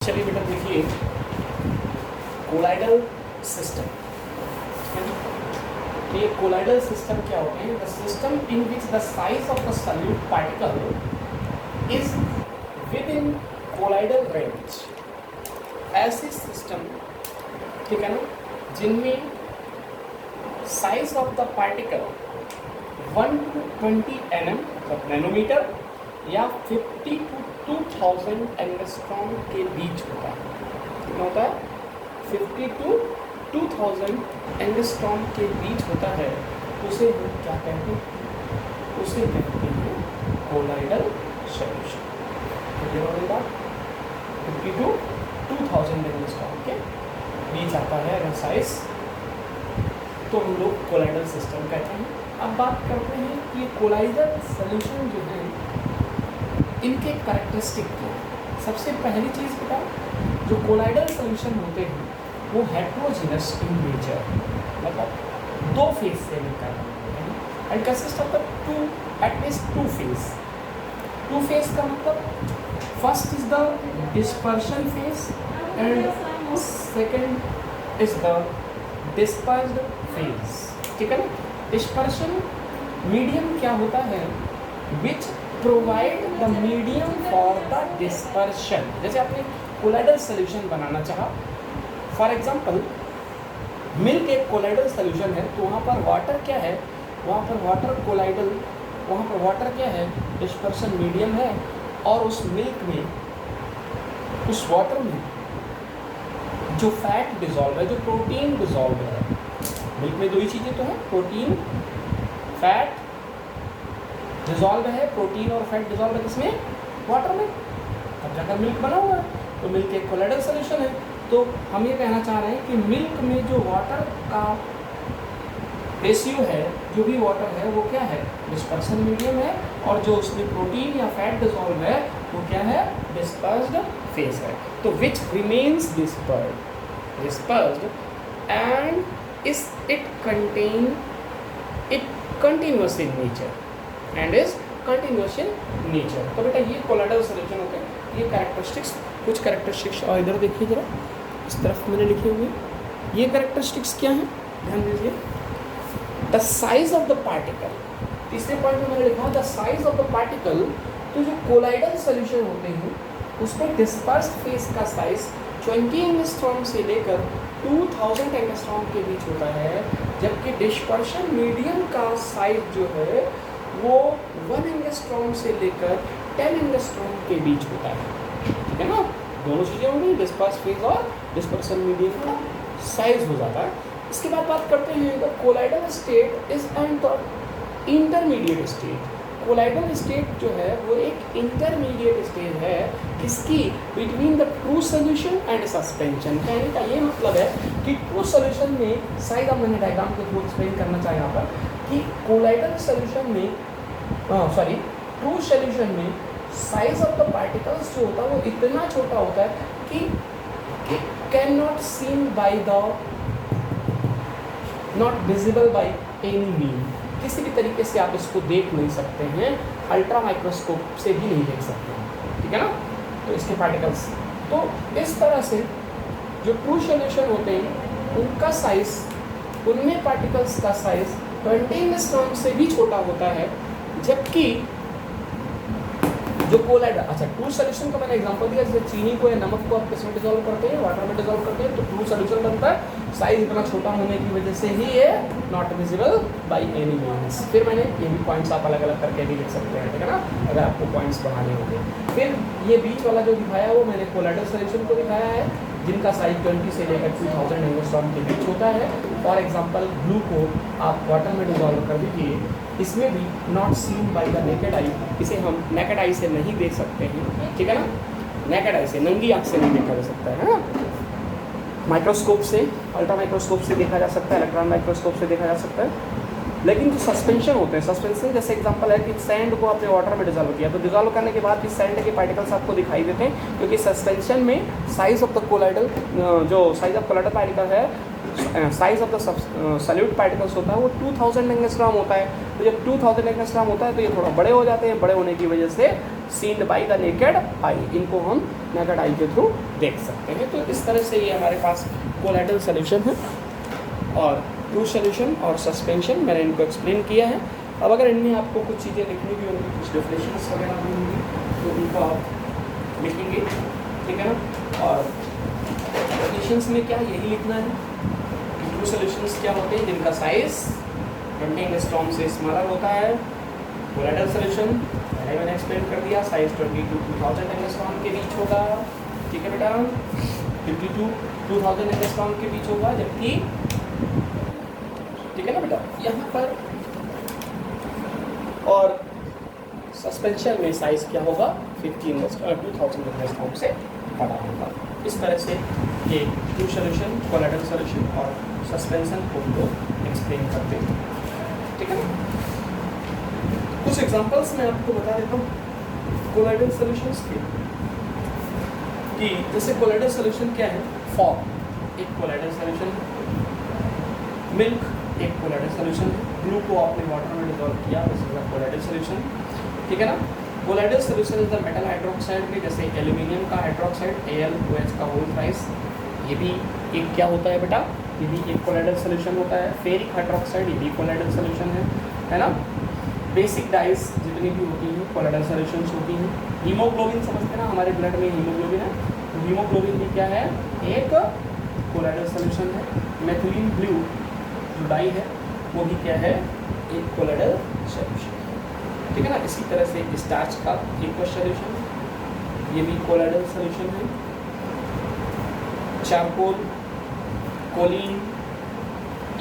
चलिए बेटा देखिए कोलाइडल सिस्टम। ये कोलाइडल सिस्टम क्या होते हैं? The system in which the size of the solute particle is with in colloidal range. ऐसे सिस्टम, ठीक है ना, जिनमें size of the particle 1 to 20 nm मतलब नैनोमीटर या 50 to 2000 एंगस्ट्रॉम के बीच होता है। कितना होता है? 50 to 2000 एंगस्ट्रॉम के बीच होता है। उसे हम क्या कहते हैं? उसे कहते हैं कोलाइडल सॉल्यूशन। तो 50 to 2000 एंगस्ट्रॉम के बीच आता है अगर साइज, तो हम लोग कोलाइडल सिस्टम कहते हैं। अब बात करते हैं कि कोलाइडल सॉल्यूशन जो है इनके कैरेक्टरिस्टिक क्या हैं। सबसे पहली चीज़ बता, जो कोलाइडल सॉल्यूशन होते हैं वो हेट्रोजीनस इन नेचर, मतलब दो फेज से मिलकर बनते हैं and consist of the two at least two phase. Two phase का मतलब first is the dispersion phase and second is the dispersed phase. ठीक है ना? डिस्पर्शन मीडियम क्या होता है? Which provide the medium for the dispersion. जैसे आपने कोलाइडल सॉल्यूशन बनाना चाहा, फॉर एग्जांपल मिल्क एक कोलाइडल सॉल्यूशन है, तो वहाँ पर वाटर क्या है? वहाँ पर वाटर कोलाइडल, वहाँ पर वाटर क्या है? डिस्पर्शन मीडियम है। और उस मिल्क में, उस वाटर में जो फैट डिजॉल्व है, जो प्रोटीन डिजॉल्व है, मिल्क में दो ही चीज़ें तो हैं, प्रोटीन फैट डिजॉल्व है। प्रोटीन और फैट डिजॉल्व है किसमें? वाटर में। अब जाकर मिल्क बना हुआ है, तो मिल्क एक कोलाइडल सॉल्यूशन है। तो हम ये कहना चाह रहे हैं कि मिल्क में जो वाटर का रेशियो है, जो भी वाटर है वो क्या है? डिस्पर्सन मीडियम है। और जो उसमें प्रोटीन या फैट डिजॉल्व है वो क्या है? डिस्पर्स्ड फेज है। तो which remains dispersed and is it contain it continuous in nature and is continuous in nature. तो बेटा ये कोलाइडल सॉल्यूशन होते हैं। ये कैरेक्टरिस्टिक्स, कुछ कैरेक्टरिस्टिक्स, और इधर देखिए जरा, इस तरफ मैंने लिखे हुए ये कैरेक्टरिस्टिक्स क्या हैं, ध्यान दीजिए। The size of the particle, तीसरे पॉइंट में मैंने लिखा the size of the particle. तो जो कोलाइडल सॉल्यूशन होते हैं उसमें डिस्पर्स्ड फेज का साइज 20 एंगस्ट्रॉम से लेकर 2000 एंगस्ट्रॉम के बीच होता है, जबकि डिस्पर्शन मीडियम का साइज जो है वो 1 एंगस्ट्रॉम से लेकर 10 एंगस्ट्रॉम के बीच होता है। ठीक है ना? दोनों चीज़ें होंगी, डिस्पर्स फेज और डिस्पर्सन मीडियम का साइज हो जाता है। इसके बाद बात करते हैं the colloidal state is and the intermediate state. Colloidal state जो है वो एक इंटरमीडिएट स्टेज है किसकी? Between the true solution and suspension. कहने का ये मतलब है कि ट्रू सोल्यूशन में साइज, अब मैंने डायग्राम के थ्रू एक्सप्लेन करना चाहे यहाँ पर कि कोलाइडल सोल्यूशन में, ट्रू सोल्यूशन में साइज ऑफ द पार्टिकल्स जो होता है वो इतना छोटा होता है कि can not seen by the, not visible by any mean. किसी भी तरीके से आप इसको देख नहीं सकते हैं, अल्ट्रा माइक्रोस्कोप से भी नहीं देख सकते हैं। ठीक है ना? तो इसके पार्टिकल्स, तो इस तरह से जो ट्रू सॉल्यूशन होते हैं उनका साइज, उनमें पार्टिकल्स का साइज 20 एंगस्ट्रॉम से भी छोटा होता है, जबकि जो कोलाइडल, अच्छा ट्रू सॉल्यूशन का मैंने एग्जांपल दिया, जैसे चीनी को या नमक को आप किसमें डिजोल्व करते हैं? वाटर में डिजोल्व करते हैं, तो ट्रू सॉल्यूशन बनता है। साइज इतना छोटा होने की वजह से ही ये not visible by any means. फिर मैंने ये भी पॉइंट्स आप अलग अलग करके भी लिख सकते हैं, ठीक है ना, अगर आपको पॉइंट्स बढ़ाने होंगे। फिर ये बीच वाला जो दिखाया वो मैंने कोलाइडल सॉल्यूशन को दिखाया है, जिनका साइज 20 से लेकर 2000 एंगस्ट्रॉम के बीच होता है। फॉर एग्जांपल ब्लू को आप वाटर में डिजोल्व कर दीजिए, इसमें भी not seen by the naked eye, इसे हम नेकेड आई से नहीं देख सकते हैं। ठीक है ना? नेकेड आई से, नंगी आँख से नहीं देखा जा सकता है ना? माइक्रोस्कोप से, अल्ट्रा माइक्रोस्कोप से देखा जा सकता है, इलेक्ट्रॉन माइक्रोस्कोप से देखा जा सकता है। लेकिन जो सस्पेंशन होते हैं, सस्पेंशन जैसे एग्जांपल है कि सैंड को आपने वाटर में डिजोल्व किया, तो डिजोल्व करने के बाद भी सैंड के पार्टिकल्स आपको दिखाई देते हैं, क्योंकि सस्पेंशन में साइज ऑफ द कोलाइडल, जो साइज ऑफ कोलाइडल पार्टिकल है size of the solute particles होता है वो 2000 एंगस्ट्रॉम होता है। तो जब 2000 एंगस्ट्रॉम होता है तो ये थोड़ा बड़े हो जाते हैं, बड़े होने की वजह से सीन्ड बाई द नेकेड आई, इनको हम नेकेड आई के थ्रू देख सकते हैं। तो इस तरह से ये हमारे पास कोलाइडल सॉल्यूशन है। और ट्रू सॉल्यूशन और सस्पेंशन मैंने इनको एक्सप्लेन किया है। अब अगर इनमें आपको कुछ चीज़ें लिखनी भी होंगी, कुछ डेफिनेशंस वगैरह भी होंगी, तो उनको आप लिखेंगे, ठीक है ना। और डेफिनेशंस में क्या यही लिखना है कि ट्रू सॉल्यूशंस क्या होते हैं जिनका साइज 20 एंगस्ट्रॉम से स्मॉलर होता है। कोलाइडल सॉल्यूशन मैंने एक्सप्लेन कर दिया, साइज 20 to 2000 एंगस्ट्रॉम के बीच होगा, ठीक है बेटा, 50 to 2000 एंगस्ट्रॉम के बीच होगा। जबकि ठीक है ना बेटा यहाँ पर, और सस्पेंशन में साइज क्या होगा 2000 एंगस्ट्रॉम से बड़ा होगा। इस तरह से ये ट्रू सॉल्यूशन, कोलाइडल सॉल्यूशन और सस्पेंशन को लोग एक्सप्लेन करते हैं, ठीक है ना। कुछ एग्जांपल्स मैं आपको बता देता हूँ कोलाइडल सॉल्यूशंस के, कि जैसे कोलाइडल सॉल्यूशन क्या है, फॉग एक कोलाइडल सॉल्यूशन है, मिल्क एक कोलाइडल सॉल्यूशन है, ब्लू को आपने वाटर में डिजॉल्व किया, this is a colloidal solution, ठीक है ना। Colloidal solution is the metal hydroxide में, जैसे एल्यूमिनियम का हाइड्रोक्साइड AlOH का होल थ्राइस, ये भी एक क्या होता है बेटा, ये भी एक कोलाइडल सॉल्यूशन होता है। फेरिक हाइड्रोक्साइड ये भी कोलाइडल सॉल्यूशन है ना। बेसिक डाइज जितनी भी होती हैं कोलाइडल सॉल्यूशंस होती हैं। हीमोग्लोबिन समझते हैं ना, हमारे ब्लड में हीमोग्लोबिन है, तो हीमोग्लोबिन भी क्या है, एक कोलाइडल सॉल्यूशन है। मेथिलीन ब्लू जो डाई है वो भी क्या है, एक कोलाइडल सॉल्यूशन, ठीक है ना। इसी तरह से स्टार्च का एक सॉल्यूशन है, ये भी कोलाइडल सॉल्यूशन है। चारकोल, कोलिन,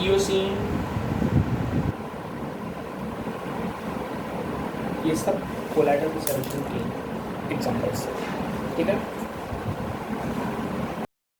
ईओसिन, ये सब कोलाइडल सॉल्यूशन की एग्जांपल्स हैं, ठीक है।